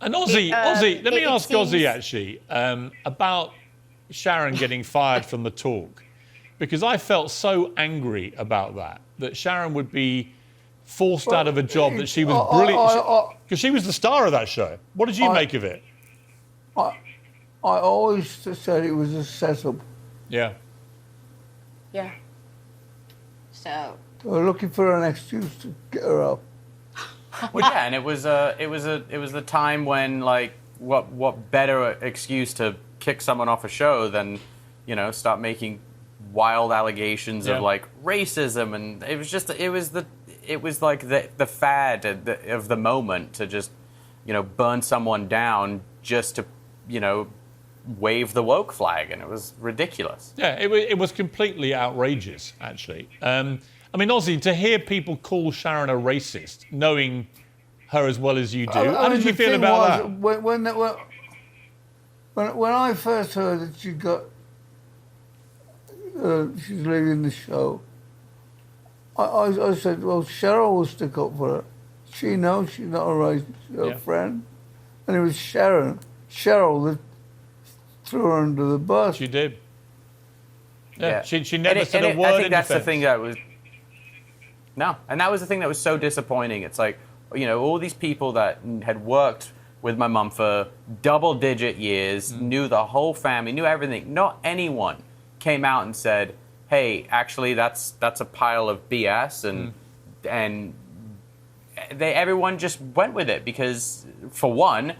And Ozzy, let me ask Ozzy, actually, about Sharon getting fired from the talk. Because I felt so angry about that Sharon would be forced out of a job that she was brilliant. Because she was the star of that show. What did you make of it? I always said it was a setup. Yeah. Yeah. So they were looking for an excuse to get her out. Well, yeah, and it was the time when, like, what better excuse to kick someone off a show than, you know, start making wild allegations of, like, racism, and it was like the fad of the moment to just, you know, burn someone down just to, you know, wave the woke flag, and it was ridiculous. Yeah, it was completely outrageous, actually. I mean, Ozzy, to hear people call Sharon a racist, knowing her as well as you do, how did you feel about that? When I first heard that she got, she's leaving the show, I said, well, Cheryl will stick up for her. She knows she's not a racist friend. And it was Cheryl that threw her under the bus. She did. Yeah. She never and said a word I think in that's defense. the thing that was... No, and that was the thing that was so disappointing. It's like, you know, all these people that had worked with my mum for double-digit years, knew the whole family, knew everything. Not anyone came out and said, hey, actually, that's a pile of BS, and everyone just went with it because, for one,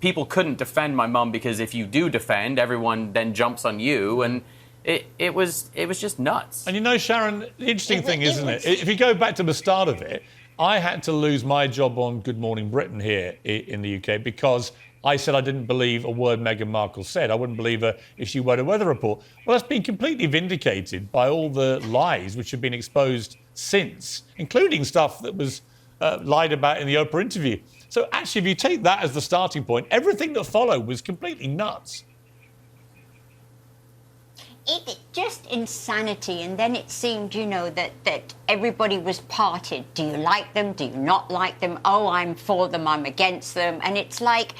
people couldn't defend my mum because if you do defend, everyone then jumps on you, and it was just nuts. And you know, Sharon, the interesting thing, isn't it? If you go back to the start of it, I had to lose my job on Good Morning Britain here in the UK because I said I didn't believe a word Meghan Markle said. I wouldn't believe her if she wrote a weather report. Well, that's been completely vindicated by all the lies which have been exposed since, including stuff that was lied about in the Oprah interview. So actually, if you take that as the starting point, everything that followed was completely nuts. It just insanity, and then it seemed, you know, that everybody was parted. Do you like them? Do you not like them? Oh, I'm for them, I'm against them. And it's like,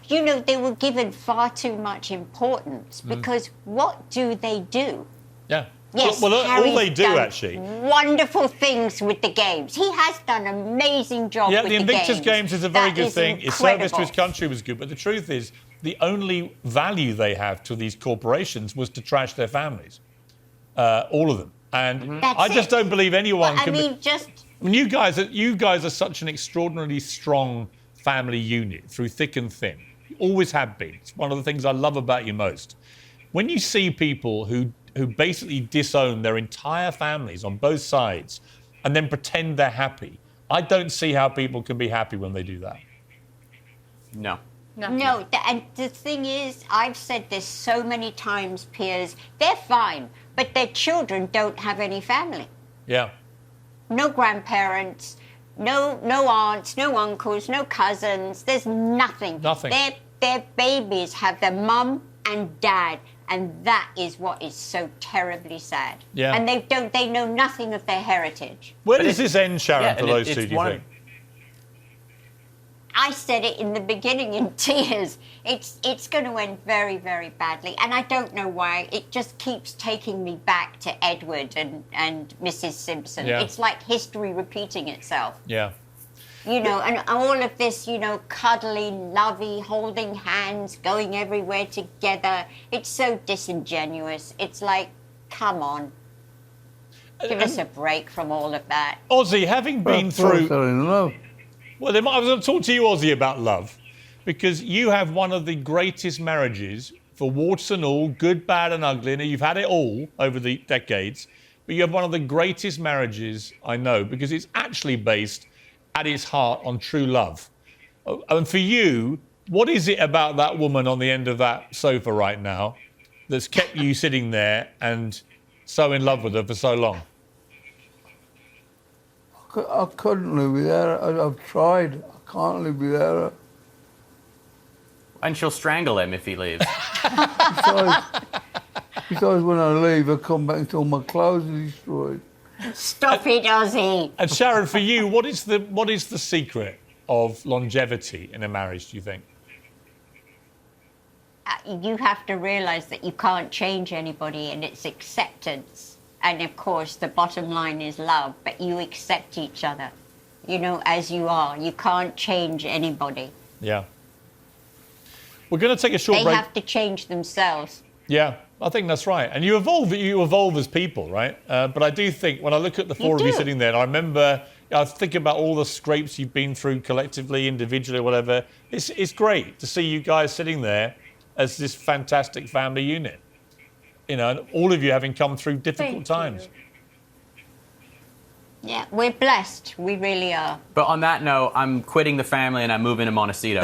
you know, they were given far too much importance because what do they do? Yeah. Yes, well, all they do, done actually. Wonderful things with the games. He has done an amazing job with the games. Yeah, the Invictus Games is a very good thing. His service to his incredible. country was good. But the truth is, the only value they have to these corporations was to trash their families. All of them. And I just don't believe anyone can... I mean, you guys are such an extraordinarily strong family unit through thick and thin. You always have been. It's one of the things I love about you most. When you see people who basically disown their entire families on both sides and then pretend they're happy, I don't see how people can be happy when they do that. No. No, and the thing is, I've said this so many times, Piers, they're fine, but their children don't have any family. Yeah. No grandparents, no aunts, no uncles, no cousins. There's nothing. Nothing. Their babies have their mum and dad, and that is what is so terribly sad. Yeah. And they know nothing of their heritage. Where does this end, Sharon, for those two, do you think? I said it in the beginning in tears. It's going to end very, very badly. And I don't know why. It just keeps taking me back to Edward and Mrs. Simpson. Yeah. It's like history repeating itself. Yeah. You know, and all of this, you know, cuddly, lovey, holding hands, going everywhere together. It's so disingenuous. It's like, come on. Give us a break from all of that. Ozzy, having been through... Love. Well, I was going to talk to you, Ozzy, about love, because you have one of the greatest marriages, for warts and all, good, bad and ugly, and you've had it all over the decades, but you have one of the greatest marriages I know, because it's actually based at its heart on true love. And for you, what is it about that woman on the end of that sofa right now that's kept you sitting there and so in love with her for so long? I couldn't live without her. I've tried. I can't live without her. And she'll strangle him if he leaves. Besides, when I leave, I come back until my clothes are destroyed. Stop it, Ozzy. And Sharon, for you, what is the secret of longevity in a marriage, do you think? you have to realize that you can't change anybody, and it's acceptance. And of course, the bottom line is love, but you accept each other, you know, as you are. You can't change anybody. Yeah. We're going to take a short break. They have to change themselves. Yeah, I think that's right. And you evolve as people, right? But I do think when I look at the four of you sitting there, and I remember, I think about all the scrapes you've been through collectively, individually, whatever. It's great to see you guys sitting there as this fantastic family unit. You know, and all of you having come through difficult times. Yeah, we're blessed. We really are. But on that note, I'm quitting the family and I'm moving to Montecito.